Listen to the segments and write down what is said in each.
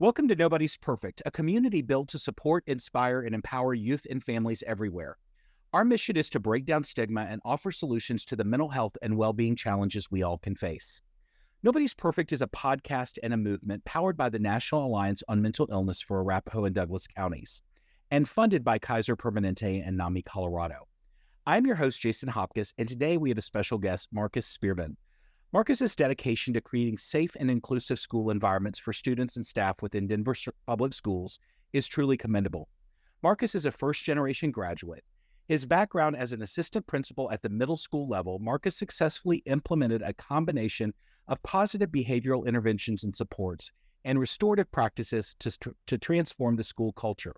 Welcome to Nobody's Perfect, a community built to support, inspire, and empower youth and families everywhere. Our mission is to break down stigma and offer solutions to the mental health and well-being challenges we all can face. Nobody's Perfect is a podcast and a movement powered by the National Alliance on Mental Illness for Arapahoe and Douglas counties, and funded by Kaiser Permanente and NAMI, Colorado. I'm your host, Jason Hopcus, and today we have a special guest, Marccus Spearman. Marccus's dedication to creating safe and inclusive school environments for students and staff within Denver Public Schools is truly commendable. Marccus is a first-generation graduate. His background as an assistant principal at the middle school level, Marccus successfully implemented a combination of positive behavioral interventions and supports and restorative practices to transform the school culture.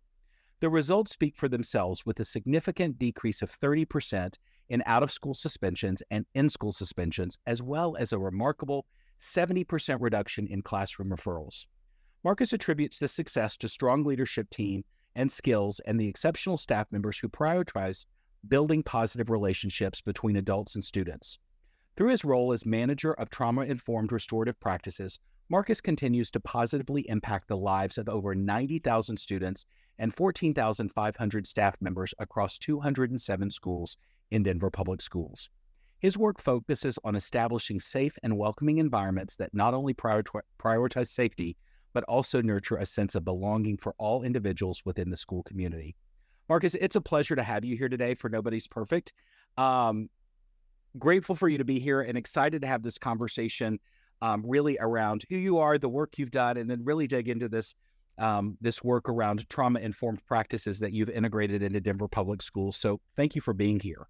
The results speak for themselves, with a significant decrease of 30% in out-of-school suspensions and in-school suspensions, as well as a remarkable 70% reduction in classroom referrals. Marccus attributes this success to strong leadership team and skills and the exceptional staff members who prioritize building positive relationships between adults and students. Through his role as manager of trauma-informed restorative practices, Marccus continues to positively impact the lives of over 90,000 students and 14,500 staff members across 207 schools in Denver Public Schools. His work focuses on establishing safe and welcoming environments that not only prioritize safety, but also nurture a sense of belonging for all individuals within the school community. Marccus, it's a pleasure to have you here today for Nobody's Perfect. Grateful for you to be here and excited to have this conversation really around who you are, the work you've done, and then really dig into this work around trauma-informed practices that you've integrated into Denver Public Schools. So thank you for being here.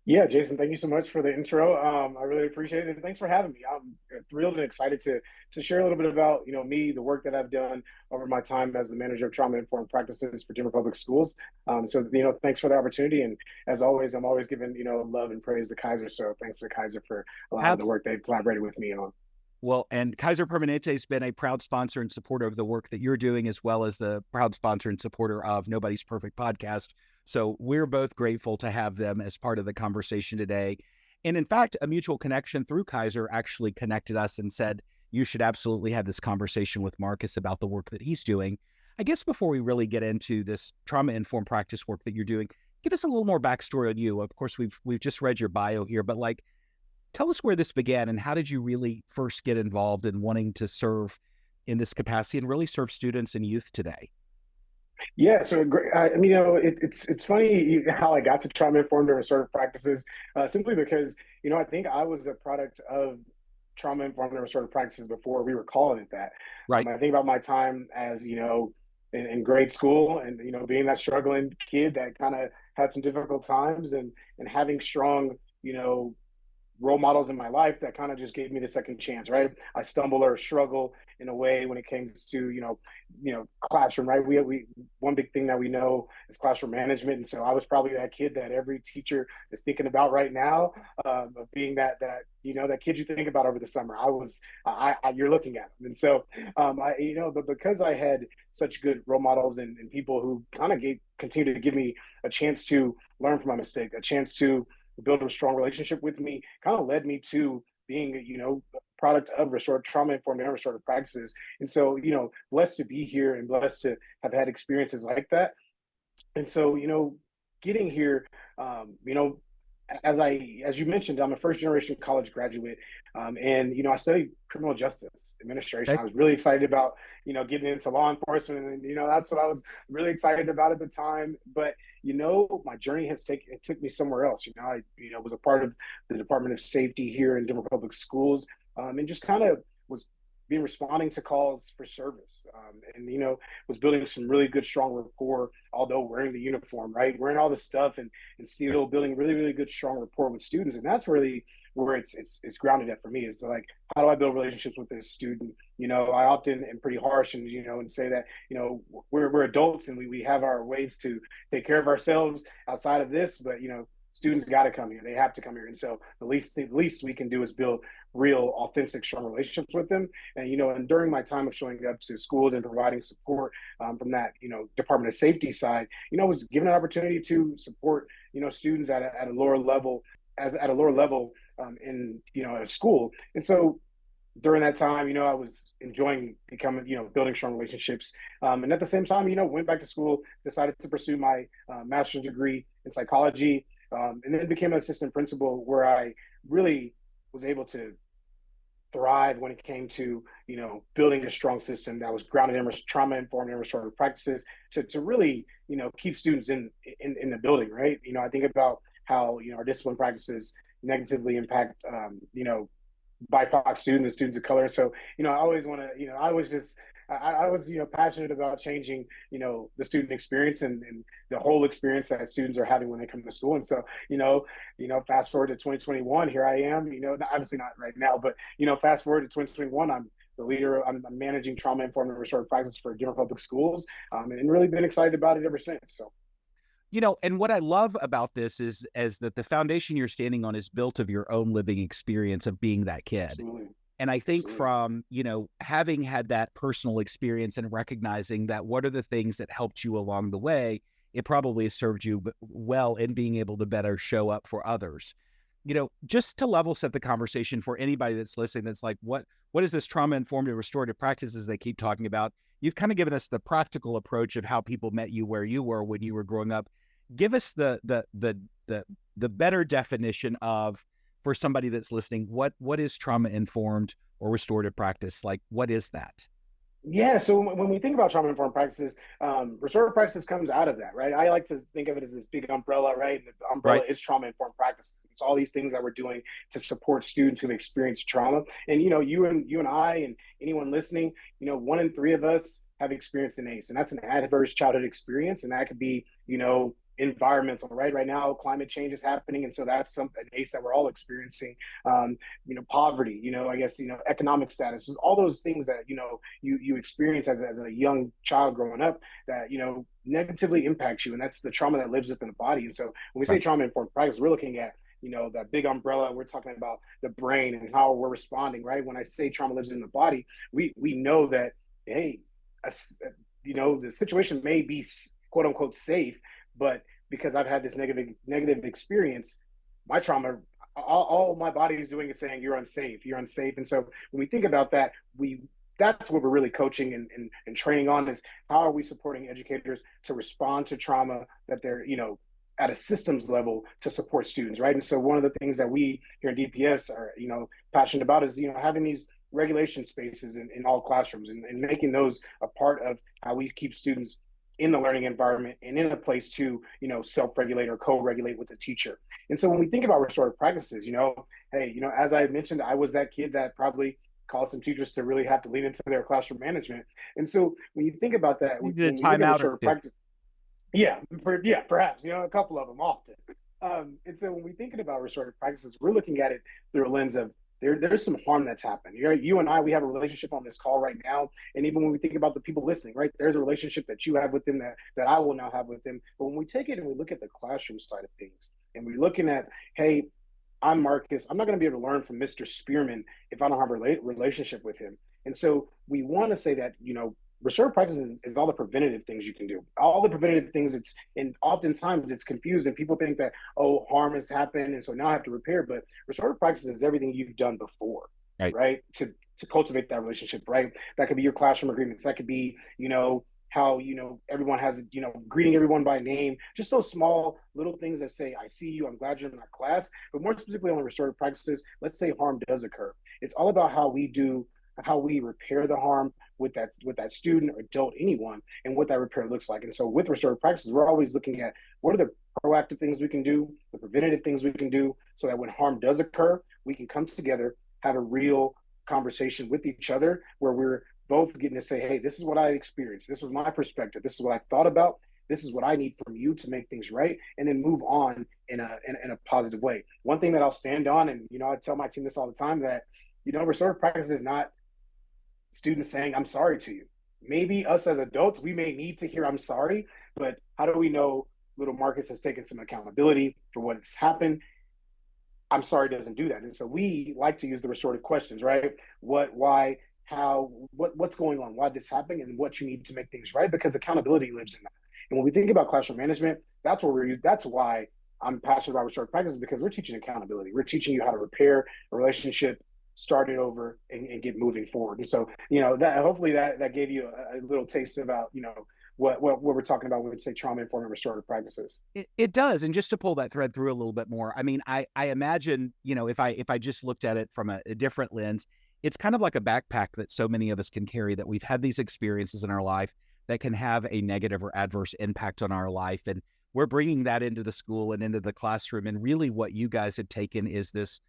Yeah, Jason, thank you so much for the intro. I really appreciate it. And thanks for having me. I'm thrilled and excited to share a little bit about, me, the work that I've done over my time as the manager of trauma-informed practices for Denver Public Schools. Thanks for the opportunity. And as always, I'm always giving, love and praise to Kaiser. So thanks to Kaiser for a lot of the work they've collaborated with me on. Well, and Kaiser Permanente has been a proud sponsor and supporter of the work that you're doing, as well as the proud sponsor and supporter of Nobody's Perfect podcast. So we're both grateful to have them as part of the conversation today. And in fact, a mutual connection through Kaiser actually connected us and said, you should absolutely have this conversation with Marccus about the work that he's doing. I guess before we really get into this trauma-informed practice work that you're doing, give us a little more backstory on you. Of course, we've just read your bio here, but tell us where this began and how did you really first get involved in wanting to serve in this capacity and really serve students and youth today? Yeah, so it's funny how I got to trauma-informed and restorative practices, simply because, I think I was a product of trauma-informed and restorative practices before we were calling it that. Right. I think about my time as, in grade school and, being that struggling kid that kind of had some difficult times and having strong, role models in my life that kind of just gave me the second chance, right? I stumble or struggle in a way when it comes to, classroom, right? We one big thing that we know is classroom management. And so I was probably that kid that every teacher is thinking about right now, of being that kid you think about over the summer. You're looking at them. And so, but because I had such good role models and people who kind of continue to give me a chance to learn from my mistake, a chance to build a strong relationship with me, kind of led me to being, a product of trauma-informed and restorative practices. And so, blessed to be here and blessed to have had experiences like that. And so, getting here, as you mentioned, I'm a first-generation college graduate, and I studied criminal justice administration. I was really excited about getting into law enforcement, and that's what I was really excited about at the time. But my journey took me somewhere else. I was a part of the Department of Safety here in Denver Public Schools, and just kind of was responding to calls for service, and was building some really good, strong rapport, although wearing the uniform, right, wearing all this stuff, and still building really, really good, strong rapport with students. And that's really where it's grounded at for me, is like, how do I build relationships with this student? I often am pretty harsh and say that we're adults and we have our ways to take care of ourselves outside of this, but students got to come here. They have to come here. And so the least we can do is build real, authentic, strong relationships with them. And, and during my time of showing up to schools and providing support from that, Department of Safety side, I was given an opportunity to support, students at a lower level, in, a school. And so during that time, I was enjoying becoming, building strong relationships. And at the same time, went back to school, decided to pursue my master's degree in psychology, and then became an assistant principal where I really was able to thrive when it came to, building a strong system that was grounded in trauma informed and restorative practices to really, keep students in the building, right? I think about how, our discipline practices negatively impact, BIPOC students and students of color. So, I always want to, I was just, I was, passionate about changing, the student experience and the whole experience that students are having when they come to school. And so, fast forward to 2021, here I am, obviously not right now, but, fast forward to 2021, I'm the leader, I'm managing trauma informed and restorative practice for Denver Public Schools, and really been excited about it ever since. So. And what I love about this is that the foundation you're standing on is built of your own living experience of being that kid. Absolutely. And I think Absolutely. from, having had that personal experience and recognizing that what are the things that helped you along the way, it probably has served you well in being able to better show up for others. Just to level set the conversation for anybody that's listening, that's like, what is this trauma-informed and restorative practices they keep talking about? You've kind of given us the practical approach of how people met you where you were when you were growing up. Give us the better definition of, for somebody that's listening, what is trauma-informed or restorative practice? Like, what is that? Yeah, so when we think about trauma-informed practices, restorative practice comes out of that, right? I like to think of it as this big umbrella, right? And the umbrella is trauma-informed practices. It's all these things that we're doing to support students who've experienced trauma. And you and I and anyone listening, 1 in 3 of us have experienced an ACE, and that's an adverse childhood experience, and that could be, environmental, right? Right now, climate change is happening, and so that's an ACE that we're all experiencing. Poverty, I guess, economic status, all those things that you experience as a young child growing up that negatively impacts you, and that's the trauma that lives within the body. And so when we say trauma informed practice, we're looking at that big umbrella. We're talking about the brain and how we're responding, right? When I say trauma lives in the body, we know that, hey, the situation may be quote unquote safe, but because I've had this negative experience, my trauma, all my body is doing is saying you're unsafe. And so when we think about that, that's what we're really coaching and training on, is how are we supporting educators to respond to trauma that they're, at a systems level to support students, right? And so one of the things that we here at DPS are, passionate about is, having these regulation spaces in all classrooms and making those a part of how we keep students in the learning environment and in a place to, self-regulate or co-regulate with the teacher. And so when we think about restorative practices, hey, as I mentioned, I was that kid that probably caused some teachers to really have to lean into their classroom management. And so when you think about that, You when did a we look at timeout or restorative two. practice, perhaps, a couple of them often. And so when we're thinking about restorative practices, we're looking at it through a lens of there's some harm that's happened. You and I, we have a relationship on this call right now. And even when we think about the people listening, right, there's a relationship that you have with them that I will now have with them. But when we take it and we look at the classroom side of things, and we're looking at, hey, I'm Marccus, I'm not going to be able to learn from Mr. Spearman if I don't have a relationship with him. And so we want to say that, restorative practices is all the preventative things you can do. All the preventative things, and oftentimes it's confused and people think that, oh, harm has happened and so now I have to repair. But restorative practices is everything you've done before, right? To cultivate that relationship, right? That could be your classroom agreements. That could be, how, everyone has, greeting everyone by name, just those small little things that say, I see you, I'm glad you're in my class. But more specifically on the restorative practices, let's say harm does occur. It's all about how we repair the harm with that student, adult, anyone, and what that repair looks like. And so with restorative practices, we're always looking at what are the proactive things we can do, the preventative things we can do, so that when harm does occur, we can come together, have a real conversation with each other where we're both getting to say, hey, this is what I experienced. This was my perspective. This is what I thought about. This is what I need from you to make things right, and then move on in a positive way. One thing that I'll stand on, and I tell my team this all the time, that restorative practice is not students saying, I'm sorry to you. Maybe us as adults, we may need to hear I'm sorry, but how do we know little Marccus has taken some accountability for what's happened? I'm sorry doesn't do that. And so we like to use the restorative questions, right? What, why, how, what's going on, why this happened, and what you need to make things right, because accountability lives in that. And when we think about classroom management, that's why I'm passionate about restorative practices, because we're teaching accountability. We're teaching you how to repair a relationship start it over and get moving forward. And so, that hopefully that gave you a little taste about, what we're talking about when we say trauma-informed and restorative practices. It does. And just to pull that thread through a little bit more, I mean, I imagine, if I just looked at it from a different lens, it's kind of like a backpack that so many of us can carry, that we've had these experiences in our life that can have a negative or adverse impact on our life. And we're bringing that into the school and into the classroom. And really what you guys have taken is this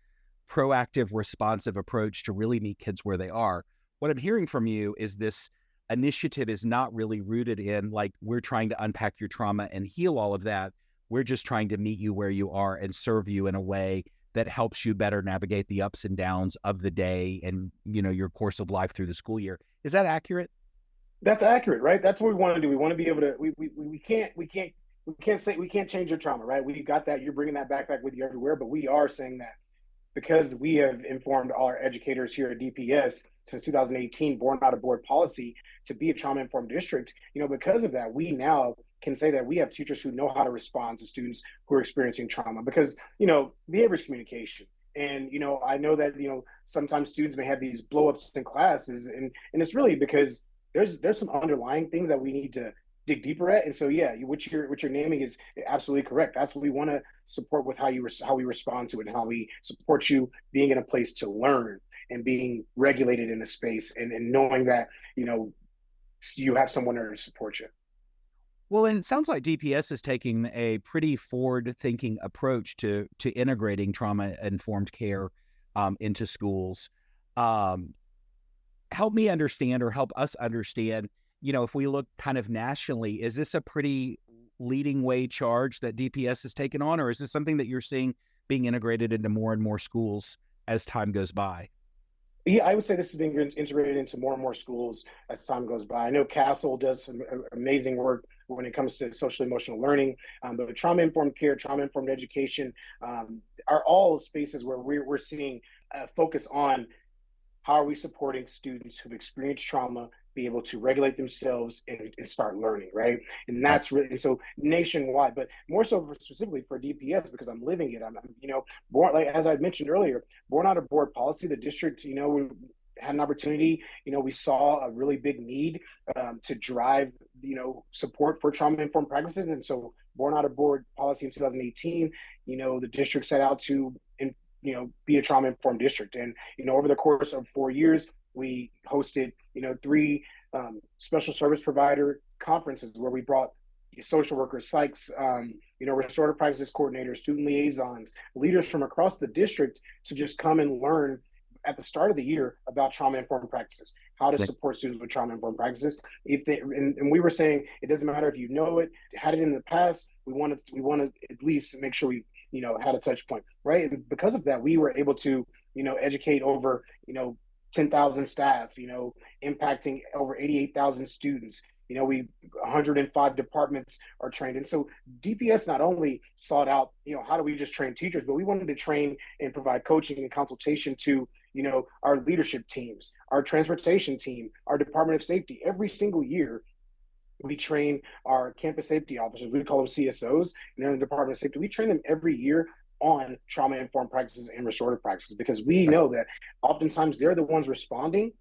proactive, responsive approach to really meet kids where they are. What I'm hearing from you is this initiative is not really rooted in, like, we're trying to unpack your trauma and heal all of that. We're just trying to meet you where you are and serve you in a way that helps you better navigate the ups and downs of the day and, your course of life through the school year. Is that accurate? That's accurate, right? That's what we want to do. We want to be able to, we can't change your trauma, right? We got that. You're bringing that backpack with you everywhere, but we are saying that because we have informed all our educators here at DPS since 2018, born out of board policy to be a trauma-informed district, because of that, we now can say that we have teachers who know how to respond to students who are experiencing trauma, because, behavior is communication. And, I know that, sometimes students may have these blow-ups in classes, and it's really because there's some underlying things that we need to dig deeper at. And so, yeah, what you're naming is absolutely correct. That's what we want to support with how we respond to it, and how we support you being in a place to learn and being regulated in a space, and knowing that, you have someone there to support you. Well, and it sounds like DPS is taking a pretty forward-thinking approach to integrating trauma-informed care into schools. Help me understand, or help us understand, if we look kind of nationally, is this a pretty leading way charge that DPS has taken on, or is this something that you're seeing being integrated into more and more schools as time goes by? Yeah, I would say this is being integrated into more and more schools as time goes by. I know Castle does some amazing work when it comes to social emotional learning, but trauma-informed care, trauma-informed education are all spaces where we're seeing a focus on how are we supporting students who've experienced trauma be able to regulate themselves and start learning, right? And that's really, and so nationwide, but more so specifically for DPS, because I'm living it. I'm born, like as I mentioned earlier, born out of board policy. The district, we had an opportunity. We saw a really big need to drive, support for trauma-informed practices, and so born out of board policy in 2018, the district set out to be a trauma-informed district. And, over the course of 4 years, we hosted, 3 special service provider conferences where we brought social workers, psychs, restorative practices coordinators, student liaisons, leaders from across the district to just come and learn at the start of the year about trauma-informed practices, how to support students with trauma-informed practices. And we were saying, it doesn't matter if you know it, had it in the past, we want to at least make sure we had a touch point, right? And because of that, we were able to, educate over, 10,000 staff, impacting over 88,000 students. 105 departments are trained. And so DPS not only sought out, how do we just train teachers, but we wanted to train and provide coaching and consultation to, our leadership teams, our transportation team, our Department of Safety. Every single year, we train our campus safety officers. We call them CSOs, and they're in the Department of Safety. We train them every year on trauma-informed practices and restorative practices, because we know that oftentimes they're the ones responding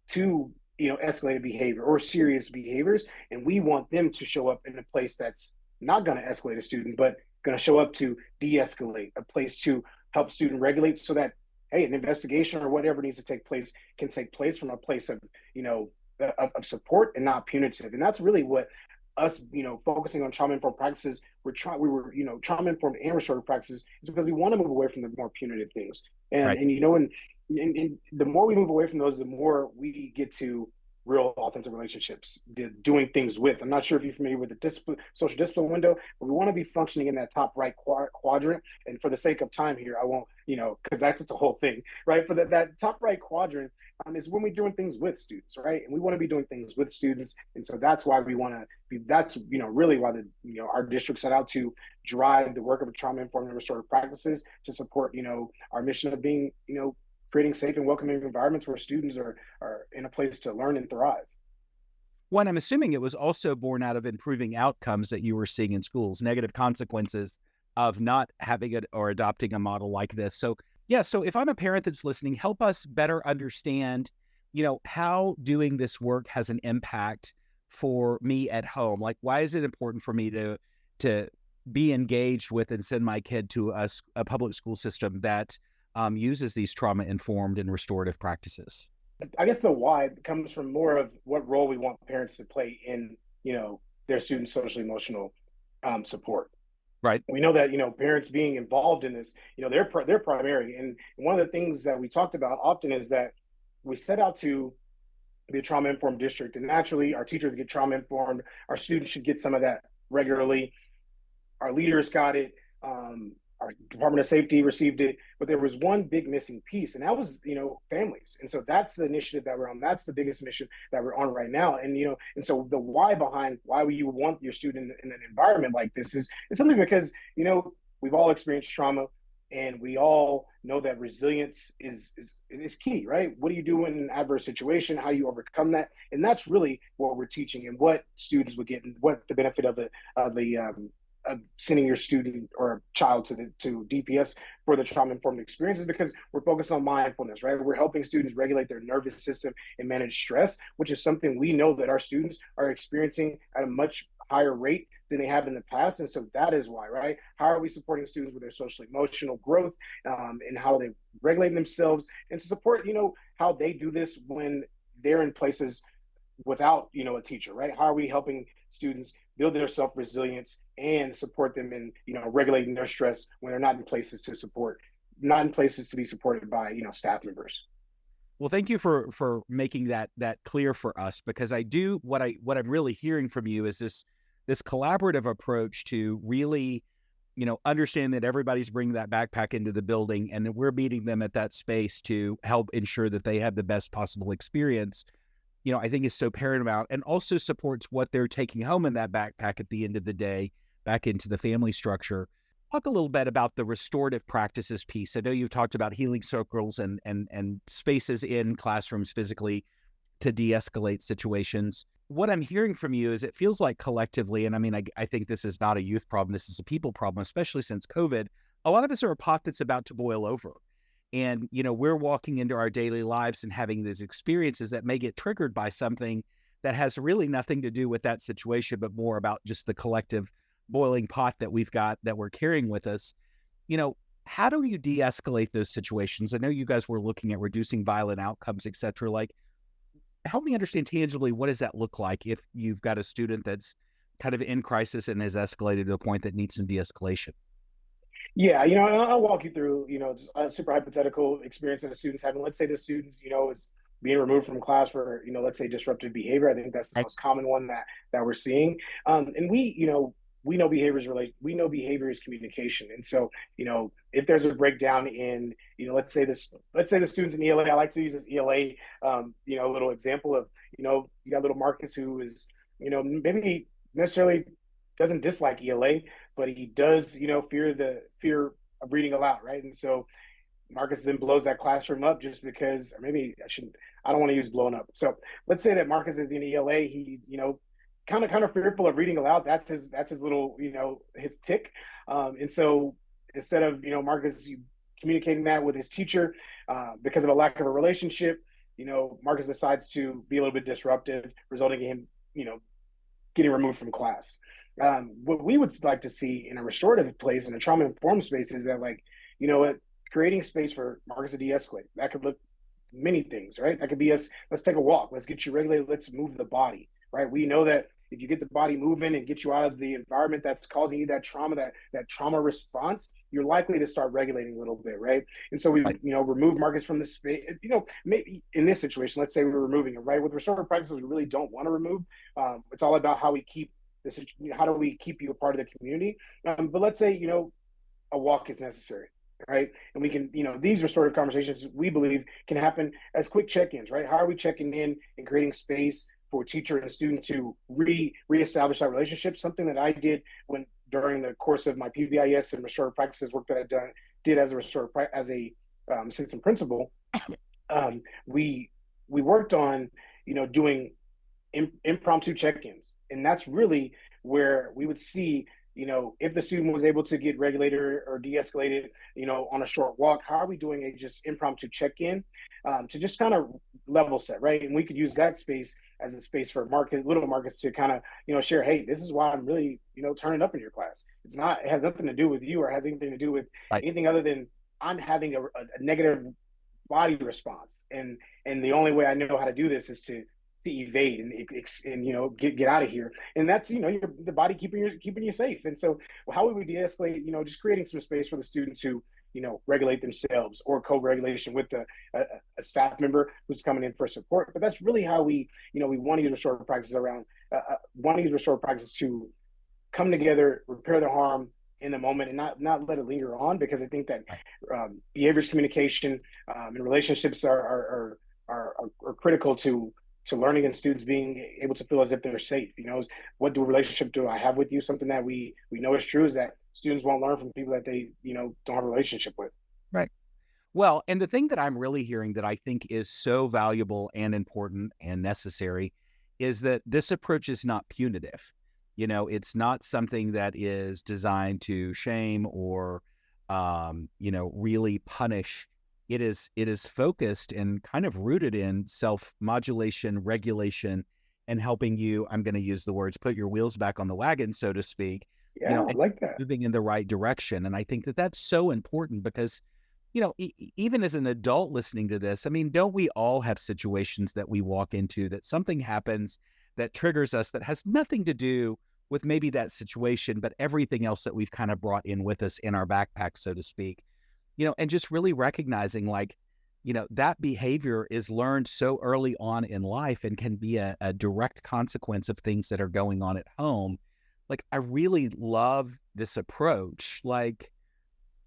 to, escalated behavior or serious behaviors, and we want them to show up in a place that's not going to escalate a student, but going to show up to de-escalate, a place to help student regulate, so that, hey, an investigation or whatever needs to take place can take place from a place of, of support and not punitive. And that's really what us, focusing on trauma-informed practices, we were trauma-informed and restorative practices, is because we want to move away from the more punitive things. And and the more we move away from those, the more we get to real authentic relationships, doing things with. I'm not sure if you're familiar with the social discipline window, but we want to be functioning in that top right quadrant. And for the sake of time here, I won't, because that's just a whole thing, right? For that top right quadrant is when we're doing things with students, right? And we want to be doing things with students. And so that's why we want to be, that's, really why our district set out to drive the work of trauma-informed and restorative practices to support, our mission of being, creating safe and welcoming environments where students are in a place to learn and thrive. One, I'm assuming it was also born out of improving outcomes that you were seeing in schools, negative consequences of not having it or adopting a model like this. So Yeah. So if I'm a parent that's listening, help us better understand, how doing this work has an impact for me at home. Like, why is it important for me to be engaged with and send my kid to a public school system that uses these trauma-informed and restorative practices? I guess the why comes from more of what role we want parents to play in, their students' social emotional support. Right. We know that parents being involved in this, they're primary. And one of the things that we talked about often is that we set out to be a trauma informed district, and naturally, our teachers get trauma informed. Our students should get some of that regularly. Our leaders got it. Our Department of Safety received it, but there was one big missing piece, and that was families. And so that's the initiative that we're on. That's the biggest mission that we're on right now. And and so the why behind why you want your student in an environment like this is simply because we've all experienced trauma, and we all know that resilience is key, right? What do you do in an adverse situation? How do you overcome that? And that's really what we're teaching, and what students would get, and what the benefit of sending your student or child to DPS for the trauma informed experiences, because we're focused on mindfulness, right? We're helping students regulate their nervous system and manage stress, which is something we know that our students are experiencing at a much higher rate than they have in the past. And so that is why, right? How are we supporting students with their social emotional growth, and how they regulate themselves, and to support, how they do this when they're in places without a teacher, right? How are we helping students build their self-resilience and support them in regulating their stress when they're not in places to be supported by staff members? Well, thank you for making that clear for us, because I do what I'm really hearing from you is this collaborative approach to really understand that everybody's bringing that backpack into the building, and that we're meeting them at that space to help ensure that they have the best possible experience. I think is so paramount, and also supports what they're taking home in that backpack at the end of the day back into the family structure. Talk a little bit about the restorative practices piece. I know you've talked about healing circles and spaces in classrooms physically to de-escalate situations. What I'm hearing from you is it feels like collectively, and I mean, I think this is not a youth problem, this is a people problem, especially since COVID, a lot of us are a pot that's about to boil over. And, we're walking into our daily lives and having these experiences that may get triggered by something that has really nothing to do with that situation, but more about just the collective boiling pot that we've got that we're carrying with us. How do you de-escalate those situations? I know you guys were looking at reducing violent outcomes, et cetera. Like, help me understand tangibly, what does that look like if you've got a student that's kind of in crisis and has escalated to a point that needs some de-escalation? Yeah, I'll walk you through, just a super hypothetical experience that a student's having. Let's say the student's, is being removed from class for, let's say disruptive behavior. I think that's the Right. most common one that we're seeing. And we know behavior is communication. And so, if there's a breakdown in, let's say the student's in ELA. I like to use this ELA, little example of, you got little Marccus who is, maybe necessarily doesn't dislike ELA, but he does, fear of reading aloud, right? And so Marccus then blows that classroom up just because, or maybe I don't want to use blown up. So let's say that Marccus is in ELA, he's, kind of fearful of reading aloud. That's his little, his tick. And so instead of, Marccus communicating that with his teacher, because of a lack of a relationship, Marccus decides to be a little bit disruptive, resulting in him, getting removed from class. What we would like to see in a restorative place, in a trauma informed space, is that, like, creating space for Marccus to de-escalate. That could look many things, right? That could be us, let's take a walk, let's get you regulated, let's move the body, right? We know that if you get the body moving and get you out of the environment that's causing you that trauma, that trauma response, you're likely to start regulating a little bit, right? And so we, remove Marccus from the space. Maybe in this situation, let's say we're removing it, right? With restorative practices, we really don't want to remove. It's all about how we keep this. How do we keep you a part of the community? But let's say a walk is necessary, right? And we can, these restorative conversations, we believe, can happen as quick check-ins, right? How are we checking in and creating space for teacher and student to reestablish that relationship? Something that I did during the course of my PBIS and restorative practices work that I did as a assistant principal. We worked on, doing impromptu check-ins, and that's really where we would see, if the student was able to get regulated or de-escalated, on a short walk, how are we doing a just impromptu check-in, to just kind of level set, right? And we could use that space as a space for little Marccus to kind of, share, hey, this is why I'm really, turning up in your class. It has nothing to do with you or has anything to do with Right. anything other than I'm having a negative body response, and the only way I know how to do this is to evade and get out of here, and that's the body keeping you safe. And so how would we de-escalate? Just creating some space for the students to regulate themselves, or co-regulation with a staff member who's coming in for support. But that's really how we want to use restorative practices around want to use restorative practices to come together, repair the harm in the moment, and not let it linger on, because I think that behaviors, communication, and relationships are critical to learning, and students being able to feel as if they're safe. What relationship do I have with you? Something that we know is true is that students won't learn from people that they don't have a relationship with. Right. Well, and the thing that I'm really hearing that I think is so valuable and important and necessary is that this approach is not punitive. It's not something that is designed to shame or, really punish. It is focused and kind of rooted in self-modulation, regulation, and helping you, I'm going to use the words, put your wheels back on the wagon, so to speak, Yeah, I and like that. moving in the right direction. And I think that that's so important because even as an adult listening to this, I mean, don't we all have situations that we walk into that something happens that triggers us that has nothing to do with maybe that situation, but everything else that we've kind of brought in with us in our backpack, so to speak, and just really recognizing that behavior is learned so early on in life and can be a direct consequence of things that are going on at home. Like, I really love this approach. Like,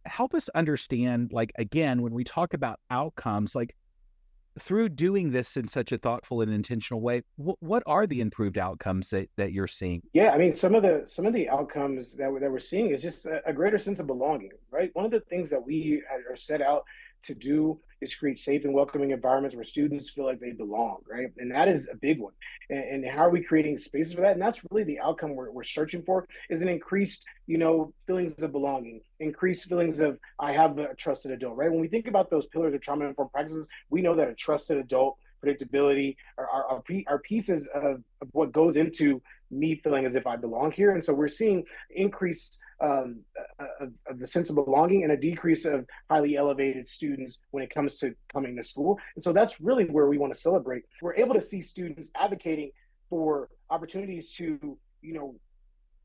help us understand, again, when we talk about outcomes, through doing this in such a thoughtful and intentional way, what are the improved outcomes that you're seeing? Yeah, I mean, some of the outcomes that we're seeing is just a greater sense of belonging, right? One of the things that we are set out to do is create safe and welcoming environments where students feel like they belong, right? And that is a big one. And how are we creating spaces for that? And that's really the outcome we're searching for, is an increased, feelings of belonging, increased feelings of I have a trusted adult, right? When we think about those pillars of trauma-informed practices, we know that a trusted adult, predictability, are pieces what goes into me feeling as if I belong here. And so we're seeing increase of the sense of belonging and a decrease of highly elevated students when it comes to coming to school. And so that's really where we want to celebrate. We're able to see students advocating for opportunities to,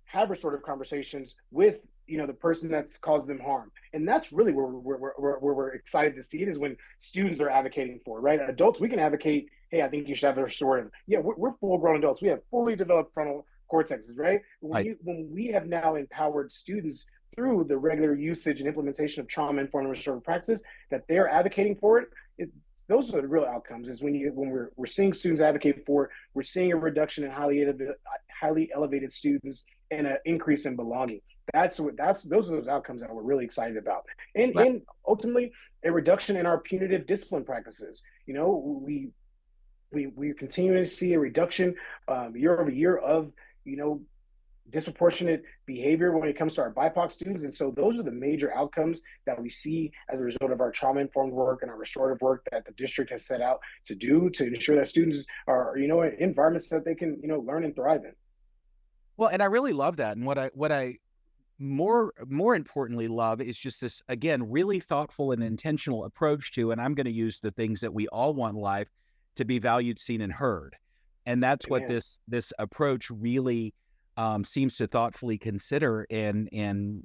have restorative conversations with the person that's caused them harm. And that's really where we're excited to see it, is when students are advocating for it, right? Adults, we can advocate, hey, I think you should have a restorative. Yeah, we're full grown adults, we have fully developed frontal cortexes, right? Right. When we have now empowered students through the regular usage and implementation of trauma informed restorative practices, that they're advocating for it, those are the real outcomes. Is when we're seeing students advocate for it, we're seeing a reduction in highly elevated students and an increase in belonging. Those are those outcomes that we're really excited about, Right. and ultimately a reduction in our punitive discipline practices. We continue to see a reduction year over year of disproportionate behavior when it comes to our BIPOC students. And so those are the major outcomes that we see as a result of our trauma-informed work and our restorative work that the district has set out to do to ensure that students are, in environments that they can, learn and thrive in. Well, and I really love that. And what I more importantly love is just this, again, really thoughtful and intentional approach to, and I'm going to use the things that we all want in life, to be valued, seen, and heard. And that's what Amen. this approach really seems to thoughtfully consider. And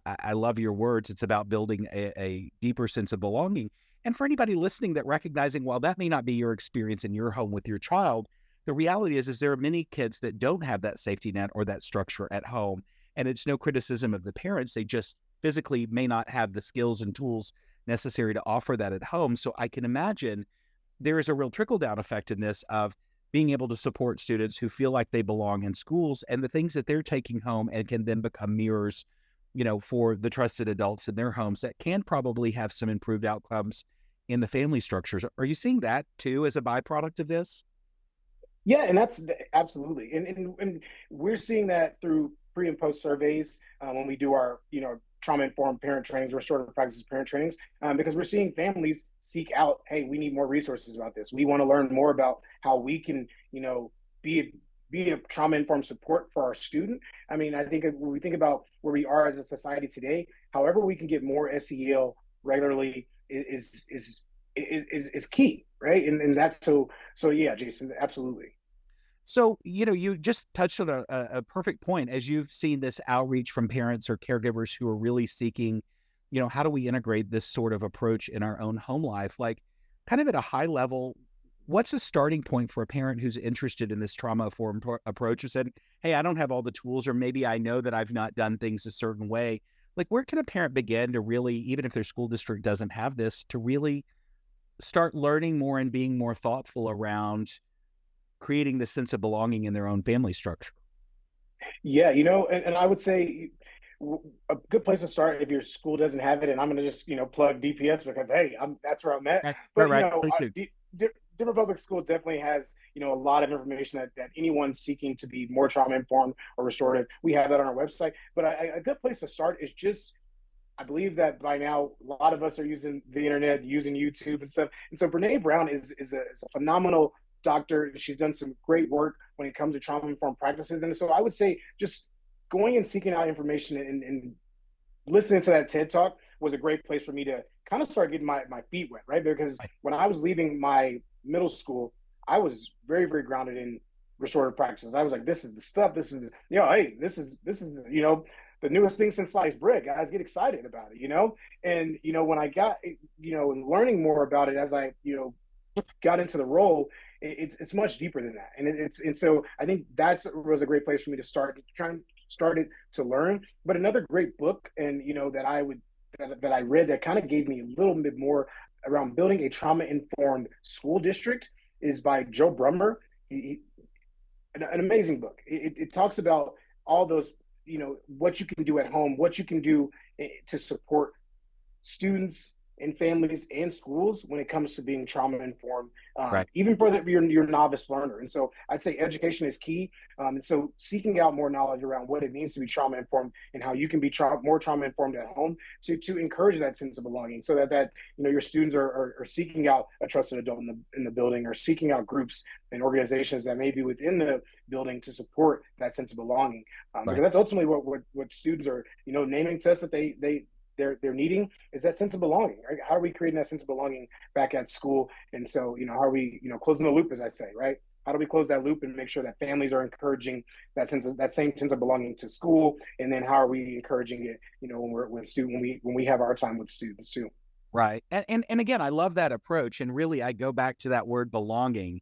I love your words. It's about building a deeper sense of belonging. And for anybody listening, that recognizing, while that may not be your experience in your home with your child, the reality is there are many kids that don't have that safety net or that structure at home. And it's no criticism of the parents. They just physically may not have the skills and tools necessary to offer that at home. So I can imagine there is a real trickle-down effect in this of being able to support students who feel like they belong in schools, and the things that they're taking home and can then become mirrors, for the trusted adults in their homes that can probably have some improved outcomes in the family structures. Are you seeing that too as a byproduct of this? Yeah, and that's absolutely, and we're seeing that through pre and post surveys when we do our, trauma-informed parent trainings, restorative practices parent trainings, because we're seeing families seek out, hey, we need more resources about this. We want to learn more about how we can, be be a trauma-informed support for our student. I mean, I think when we think about where we are as a society today, however we can get more SEL regularly is key, right? And that's so yeah, Jason, absolutely. So, you just touched on a perfect point as you've seen this outreach from parents or caregivers who are really seeking, how do we integrate this sort of approach in our own home life? Like, kind of at a high level, what's a starting point for a parent who's interested in this trauma-informed approach who said, hey, I don't have all the tools, or maybe I know that I've not done things a certain way. Like, where can a parent begin to really, even if their school district doesn't have this, to really start learning more and being more thoughtful around creating this sense of belonging in their own family structure? Yeah, and I would say a good place to start if your school doesn't have it, and I'm going to just plug DPS because hey, that's where I'm at. Right, right, But right. Please do. Denver Public School definitely has a lot of information that anyone seeking to be more trauma informed or restorative, we have that on our website. But a good place to start is just, I believe that by now a lot of us are using the internet, using YouTube and stuff. And so Brene Brown is a phenomenal doctor. She's done some great work when it comes to trauma informed practices. And so I would say just going and seeking out information and listening to that TED talk was a great place for me to kind of start getting my feet wet, right? Because Right. when I was leaving my middle school, I was very, very grounded in restorative practices. I was like, this is the stuff. This is, hey, this is, the newest thing since sliced bread. Guys get excited about it. And, when I got, and learning more about it as I, got into the role, it's much deeper than that. And so I think that was a great place for me to start trying started to learn. But another great book, and that I read that kind of gave me a little bit more around building a trauma informed school district is by Joe Brummer. An amazing book. It talks about all those, what you can do at home, what you can do to support students and families and schools when it comes to being trauma informed, Right. even for your novice learner. And so I'd say education is key. And so seeking out more knowledge around what it means to be trauma informed and how you can be more trauma informed at home to encourage that sense of belonging, so that your students are seeking out a trusted adult in the building, or seeking out groups and organizations that may be within the building to support that sense of belonging. Because Right. that's ultimately what students are naming to us that they're needing, is that sense of belonging. Right? How are we creating that sense of belonging back at school? And so, how are we, closing the loop, as I say, right? How do we close that loop and make sure that families are encouraging that same sense of belonging to school? And then how are we encouraging it, when we have our time with students too? Right. And again, I love that approach. And really, I go back to that word belonging,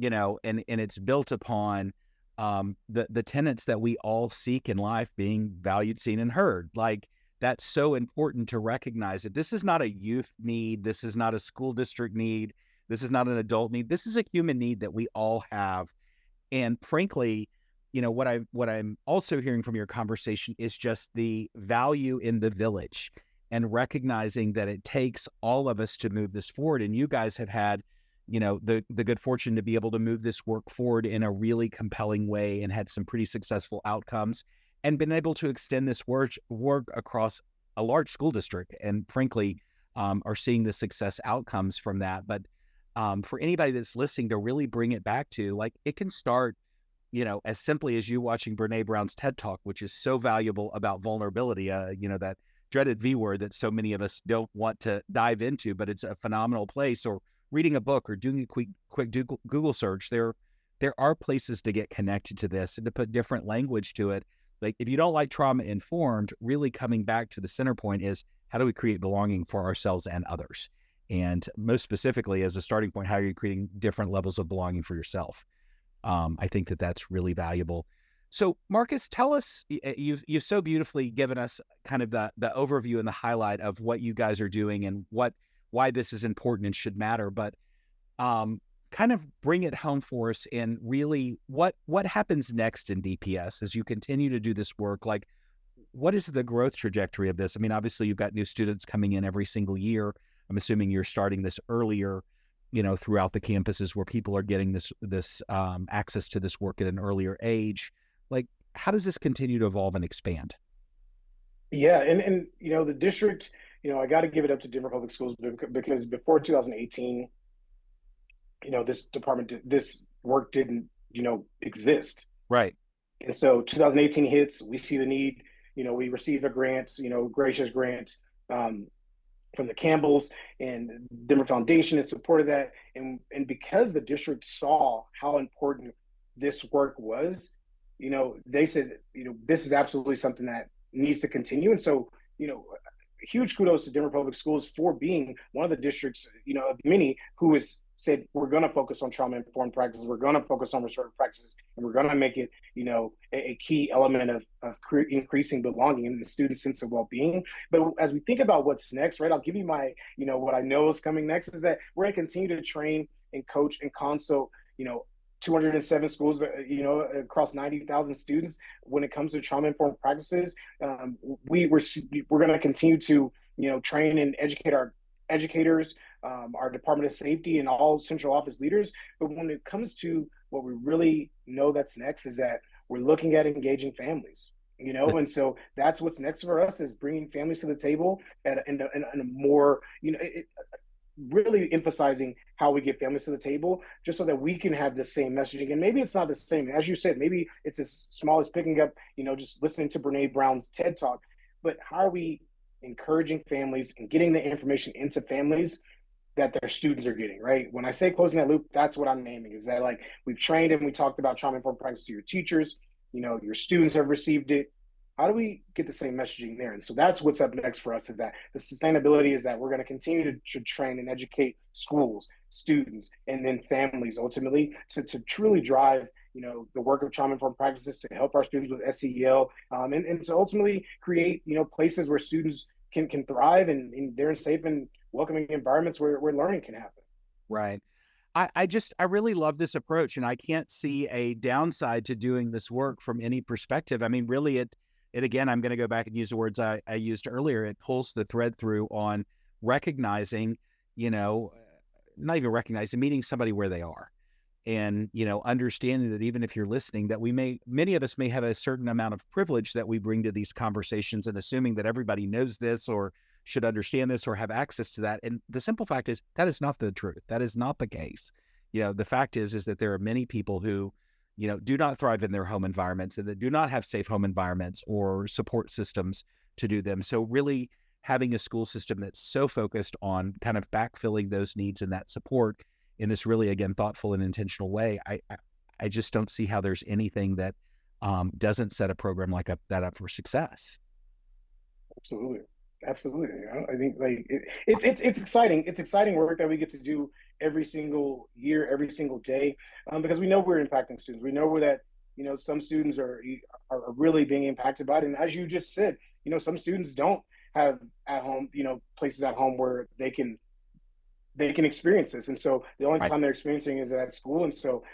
and it's built upon the tenets that we all seek in life: being valued, seen, and heard. Like, that's so important to recognize that this is not a youth need. This is not a school district need. This is not an adult need. This is a human need that we all have. And frankly, what I'm also hearing from your conversation is just the value in the village, and recognizing that it takes all of us to move this forward. And you guys have had, the good fortune to be able to move this work forward in a really compelling way, and had some pretty successful outcomes, and been able to extend this work across a large school district, and frankly, are seeing the success outcomes from that. But for anybody that's listening, to really bring it back to, like, it can start, as simply as you watching Brene Brown's TED Talk, which is so valuable about vulnerability, that dreaded V word that so many of us don't want to dive into, but it's a phenomenal place. Or reading a book, or doing a quick Google search. There are places to get connected to this and to put different language to it. Like, if you don't like trauma informed, really coming back to the center point is, how do we create belonging for ourselves and others? And most specifically, as a starting point, how are you creating different levels of belonging for yourself? I think that that's really valuable. So, Marccus, tell us, you've so beautifully given us kind of the overview and the highlight of what you guys are doing, and why this is important and should matter. But kind of bring it home for us, and really what happens next in DPS as you continue to do this work. Like, what is the growth trajectory of this? I mean, obviously you've got new students coming in every single year. I'm assuming you're starting this earlier, throughout the campuses where people are getting this access to this work at an earlier age. Like, how does this continue to evolve and expand? Yeah, and the district, I got to give it up to Denver Public Schools because before 2018, this work didn't, exist. Right. And so 2018 hits, we see the need, we receive a grant, gracious grant um, from the Campbells and Denver Foundation in support of that. And because the district saw how important this work was, they said, this is absolutely something that needs to continue. And so, huge kudos to Denver Public Schools for being one of the districts, of many who has said, we're going to focus on trauma-informed practices, we're going to focus on restorative practices, and we're going to make it, a key element of increasing belonging and the student's sense of well-being. But as we think about what's next, right, I'll give you my, what I know is coming next is that we're going to continue to train and coach and consult, 207 schools, across 90,000 students. When it comes to trauma-informed practices, we're going to continue to, train and educate our educators, our Department of Safety, and all central office leaders. But when it comes to what we really know that's next is that we're looking at engaging families. And so that's what's next for us is bringing families to the table in a more, really emphasizing how we get families to the table just so that we can have the same messaging. And maybe it's not the same, as you said, maybe it's as small as picking up, just listening to Brene Brown's TED Talk, but how are we encouraging families and getting the information into families that their students are getting, right? When I say closing that loop, that's what I'm naming, is that like we've trained and we talked about trauma-informed practice to your teachers, your students have received it. How do we get the same messaging there? And so that's what's up next for us, is that the sustainability is that we're going to continue to train and educate schools, students, and then families ultimately to truly drive, the work of trauma-informed practices to help our students with SEL, and to ultimately create, places where students can thrive and they're in safe and welcoming environments where learning can happen. Right. I really love this approach, and I can't see a downside to doing this work from any perspective. I mean, really, it again, I'm going to go back and use the words I used earlier. It pulls the thread through on recognizing, not even recognizing, meeting somebody where they are. And, understanding that even if you're listening, that many of us may have a certain amount of privilege that we bring to these conversations, and assuming that everybody knows this or should understand this or have access to that. And the simple fact is that is not the truth. That is not the case. The fact is that there are many people who, do not thrive in their home environments and that do not have safe home environments or support systems to do them. So really having a school system that's so focused on kind of backfilling those needs and that support in this really, again, thoughtful and intentional way, I just don't see how there's anything that doesn't set a program like that up for success. Absolutely. Absolutely. I think like it's exciting. It's exciting work that we get to do every single year, every single day, because we know we're impacting students. We know that, some students are really being impacted by it. And as you just said, some students don't have at home, places at home where they can experience this. And so the only time they're experiencing is at school. And so,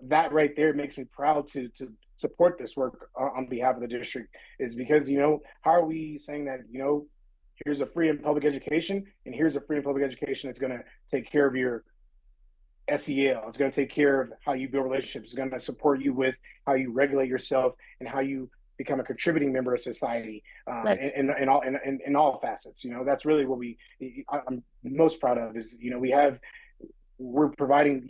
that right there makes me proud to support this work on behalf of the district, is because, how are we saying that, here's a free and public education, and here's a free and public education that's going to take care of your SEL. It's going to take care of how you build relationships. It's going to support you with how you regulate yourself and how you become a contributing member of society, in all facets. That's really what I'm most proud of is, we're providing,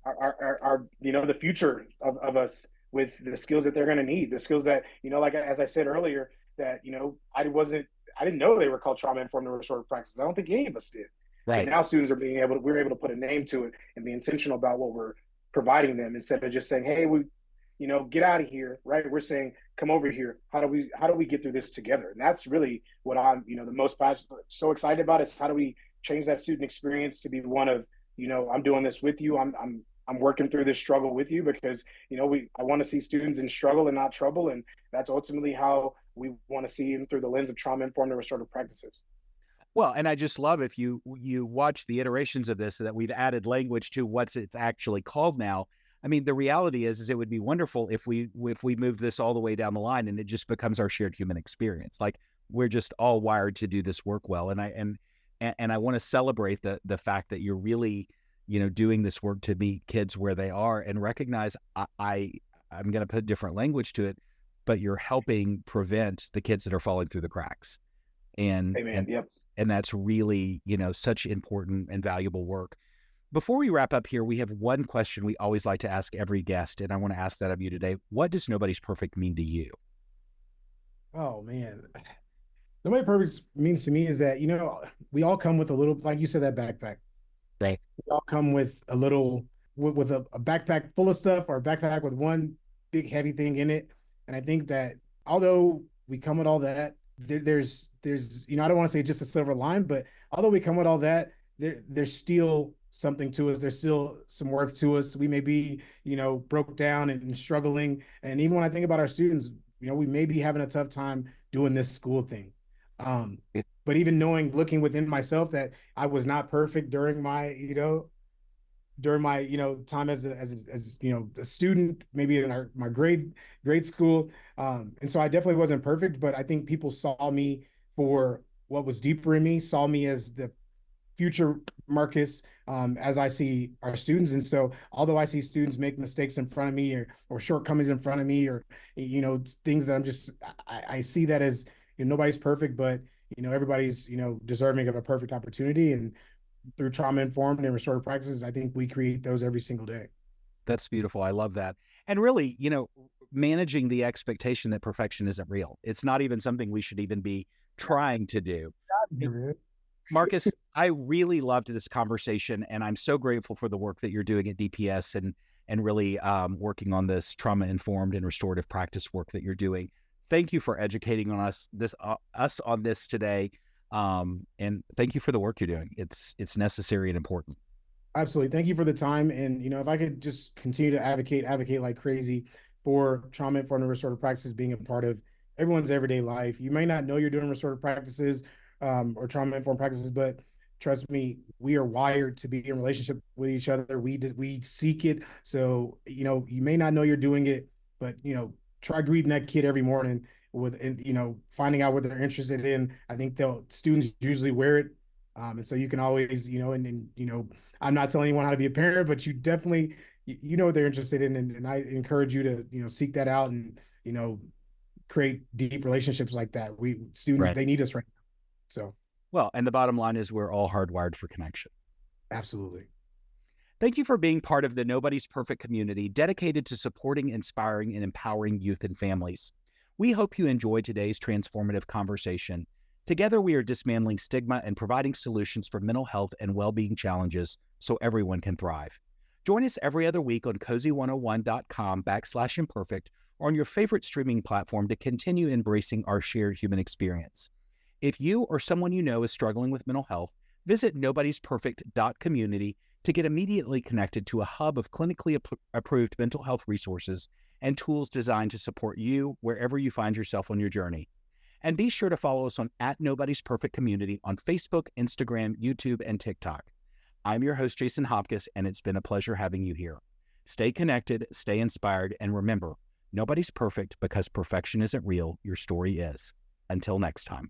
our the future of us with the skills that they're going to need, the skills that, like, as I said earlier, that, I didn't know they were called trauma-informed and restorative practices. I don't think any of us did. Right. But now students are we're able to put a name to it and be intentional about what we're providing them, instead of just saying, hey, get out of here, right? We're saying, come over here. How do we get through this together? And that's really what I'm, the most so excited about, is how do we change that student experience to be one of, I'm doing this with you. I'm working through this struggle with you, because, I want to see students in struggle and not trouble. And that's ultimately how we want to see them, through the lens of trauma-informed and restorative practices. Well, and I just love, if you watch the iterations of this, that we've added language to what's it's actually called now. I mean, the reality is it would be wonderful if we move this all the way down the line and it just becomes our shared human experience. Like, we're just all wired to do this work well. And I want to celebrate the fact that you're really, doing this work to meet kids where they are, and recognize I'm going to put different language to it. but you're helping prevent the kids that are falling through the cracks. And, Amen. Yep. and that's really, such important and valuable work. Before we wrap up here, we have one question we always like to ask every guest, and I want to ask that of you today. What does nobody's perfect mean to you? Oh man. Nobody perfect means to me is that, we all come with a little, like you said, that backpack. Right. We all come with a little, with a backpack full of stuff, or a backpack with one big heavy thing in it. And I think that although we come with all that, there's, I don't want to say just a silver line, but although we come with all that, there's still something to us. There's still some worth to us. We may be, broke down and struggling. And even when I think about our students, we may be having a tough time doing this school thing. But even looking within myself that I was not perfect during my, time as a student, maybe in my grade school. And so I definitely wasn't perfect, but I think people saw me for what was deeper in me, saw me as the future Marccus, as I see our students. And so although I see students make mistakes in front of me, or shortcomings in front of me, or things that I see that as, nobody's perfect, but everybody's deserving of a perfect opportunity. And through trauma informed and restorative practices, I think we create those every single day. That's beautiful. I love that. And really, managing the expectation that perfection isn't real. It's not even something we should even be trying to do. Marccus, I really loved this conversation, and I'm so grateful for the work that you're doing at DPS, and really working on this trauma-informed and restorative practice work that you're doing. Thank you for educating on us on this today, and thank you for the work you're doing. It's necessary and important. Absolutely. Thank you for the time. And, if I could just continue to advocate like crazy for trauma-informed and restorative practices being a part of everyone's everyday life. You may not know you're doing restorative practices, or trauma-informed practices, but trust me, we are wired to be in relationship with each other. We seek it. So, you may not know you're doing it, but, try greeting that kid every morning and finding out what they're interested in. I think students usually wear it. And so you can always, I'm not telling anyone how to be a parent, but you definitely, what they're interested in. And I encourage you to, seek that out and, create deep relationships like that. Students, Right. They need us right now. So, well, and the bottom line is we're all hardwired for connection. Absolutely. Thank you for being part of the Nobody's Perfect community dedicated to supporting, inspiring, and empowering youth and families. We hope you enjoyed today's transformative conversation. Together, we are dismantling stigma and providing solutions for mental health and well-being challenges so everyone can thrive. Join us every other week on cozy101.com/imperfect, or on your favorite streaming platform to continue embracing our shared human experience. If you or someone you know is struggling with mental health, visit nobodysperfect.community to get immediately connected to a hub of clinically approved mental health resources and tools designed to support you wherever you find yourself on your journey. And be sure to follow us on @Nobody'sPerfectCommunity on Facebook, Instagram, YouTube, and TikTok. I'm your host, Jason Hopcus, and it's been a pleasure having you here. Stay connected, stay inspired, and remember, nobody's perfect because perfection isn't real. Your story is. Until next time.